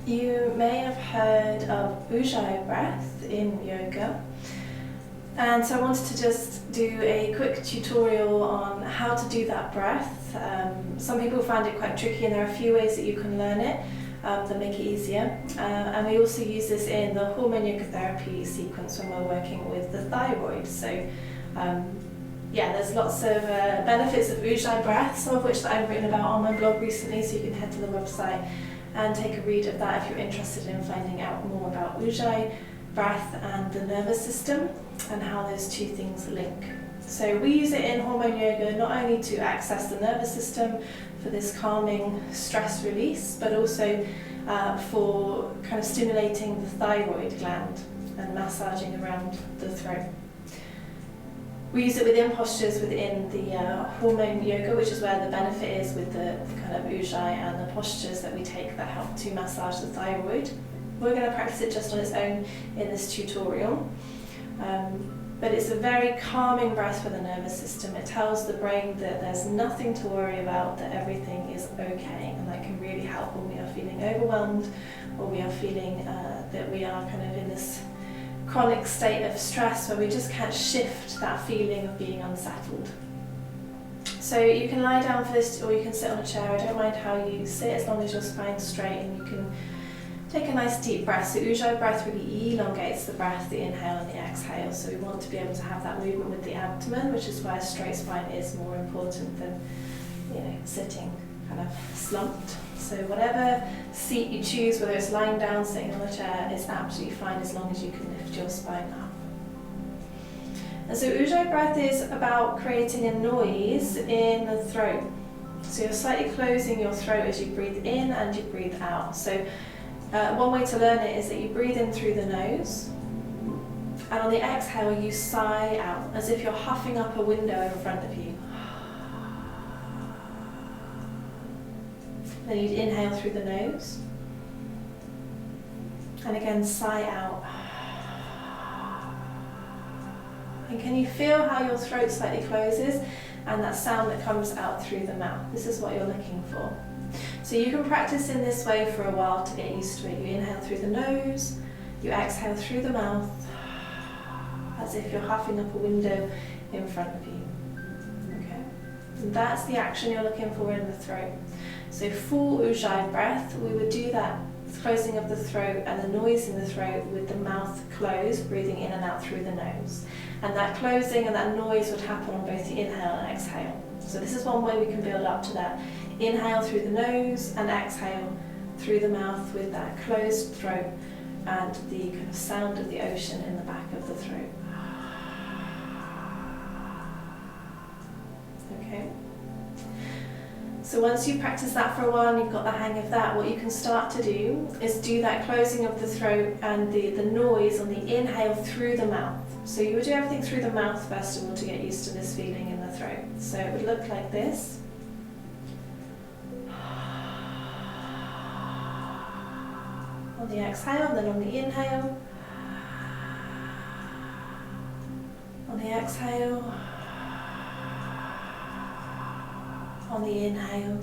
You may have heard of UJJAYI breath in yoga, and so I wanted to just do a quick tutorial on how to do that breath. Some people find it quite tricky, and there are a few ways that you can learn it that make it easier. And we also use this in the hormone yoga therapy sequence when we're working with the thyroid. So yeah, there's lots of benefits of UJJAYI breath, some of which that I've written about on my blog recently, so you can head to the website and take a read of that if you're interested in finding out more about UJJAYI breath and the nervous system and how those two things link. So we use it in hormone yoga not only to access the nervous system for this calming stress release, but also for kind of stimulating the thyroid gland and massaging around the throat. We use it within postures within the hormone yoga, which is where the benefit is with the kind of UJJAYI and the postures that we take that help to massage the thyroid. We're going to practice it just on its own in this tutorial. But it's a very calming breath for the nervous system. It tells the brain that there's nothing to worry about, that everything is okay, and that can really help when we are feeling overwhelmed or we are feeling that we are kind of in this chronic state of stress where we just can't shift that feeling of being unsettled. So you can lie down for this, or you can sit on a chair. I don't mind how you sit as long as your spine's straight, and you can take a nice deep breath. So UJJAYI breath really elongates the breath, the inhale and the exhale. So we want to be able to have that movement with the abdomen, which is why a straight spine is more important than, sitting kind of slumped. So whatever seat you choose, whether it's lying down, sitting on a chair, is absolutely fine as long as you can lift your spine up. And so UJJAYI breath is about creating a noise in the throat. So you're slightly closing your throat as you breathe in and you breathe out. So one way to learn it is that you breathe in through the nose, and on the exhale you sigh out as if you're huffing up a window in front of you. Then you'd inhale through the nose, and again sigh out. And can you feel how your throat slightly closes and that sound that comes out through the mouth? This is what you're looking for. So you can practice in this way for a while to get used to it. You inhale through the nose, you exhale through the mouth, as if you're huffing up a window in front of you. Okay? And that's the action you're looking for in the throat. So full UJJAYI breath, we would do that closing of the throat and the noise in the throat with the mouth closed, breathing in and out through the nose. And that closing and that noise would happen on both the inhale and exhale. So this is one way we can build up to that. Inhale through the nose and exhale through the mouth with that closed throat and the kind of sound of the ocean in the back of the throat. Okay. So once you practice that for a while and you've got the hang of that, what you can start to do is do that closing of the throat and the noise on the inhale through the mouth. So you would do everything through the mouth first of all to get used to this feeling in the throat. So it would look like this. On the exhale, then on the inhale. On the exhale. On the inhale.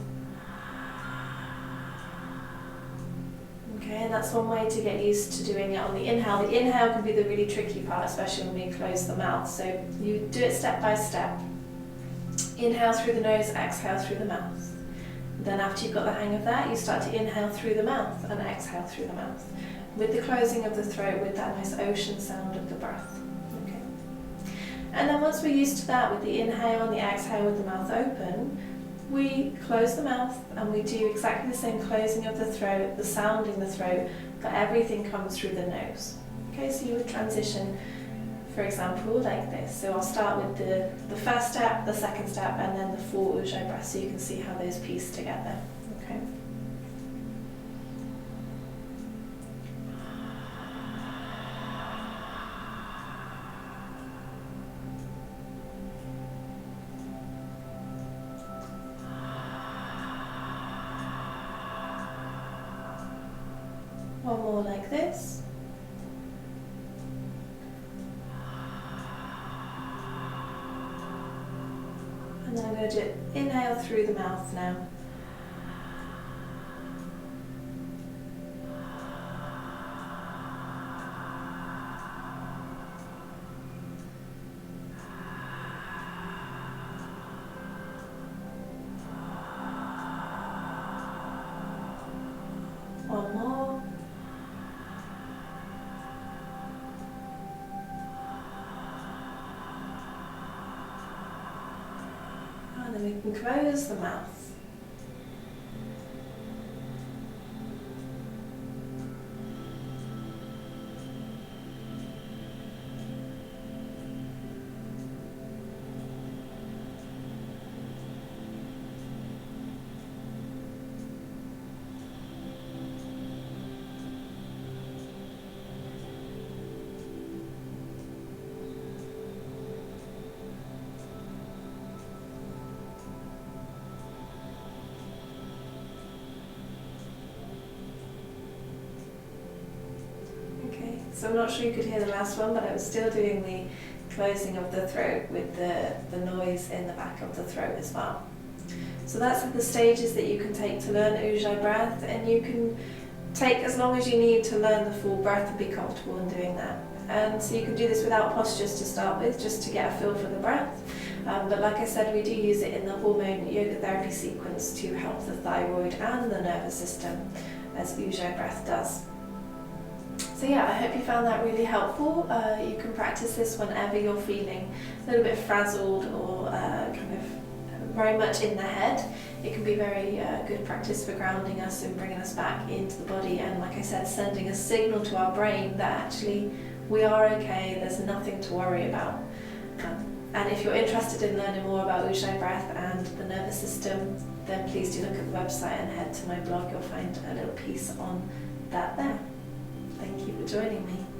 Okay, and that's one way to get used to doing it on the inhale. The inhale can be the really tricky part, especially when we close the mouth. So you do it step by step. Inhale through the nose, exhale through the mouth. Then after you've got the hang of that, you start to inhale through the mouth and exhale through the mouth, with the closing of the throat, with that nice ocean sound of the breath. Okay. And then once we're used to that, with the inhale and the exhale with the mouth open, we close the mouth and we do exactly the same closing of the throat, the sound in the throat, but everything comes through the nose. Okay, so you would transition, for example, like this. So I'll start with the first step, the second step, and then the full UJJAYI breath, so you can see how those piece together. Okay. One more like this. And then I'm going to do inhale through the mouth now. One more. And then we can close the mouth. So I'm not sure you could hear the last one, but I was still doing the closing of the throat with the noise in the back of the throat as well. So that's the stages that you can take to learn UJJAYI breath, and you can take as long as you need to learn the full breath and be comfortable in doing that. And so you can do this without postures to start with, just to get a feel for the breath. But like I said, we do use it in the hormone yoga therapy sequence to help the thyroid and the nervous system, as UJJAYI breath does. So yeah, I hope you found that really helpful. You can practice this whenever you're feeling a little bit frazzled or kind of very much in the head. It can be very good practice for grounding us and bringing us back into the body, and like I said, sending a signal to our brain that actually we are okay, there's nothing to worry about. And if you're interested in learning more about UJJAYI breath and the nervous system, then please do look at the website and head to my blog. You'll find a little piece on that there. Thank you for joining me.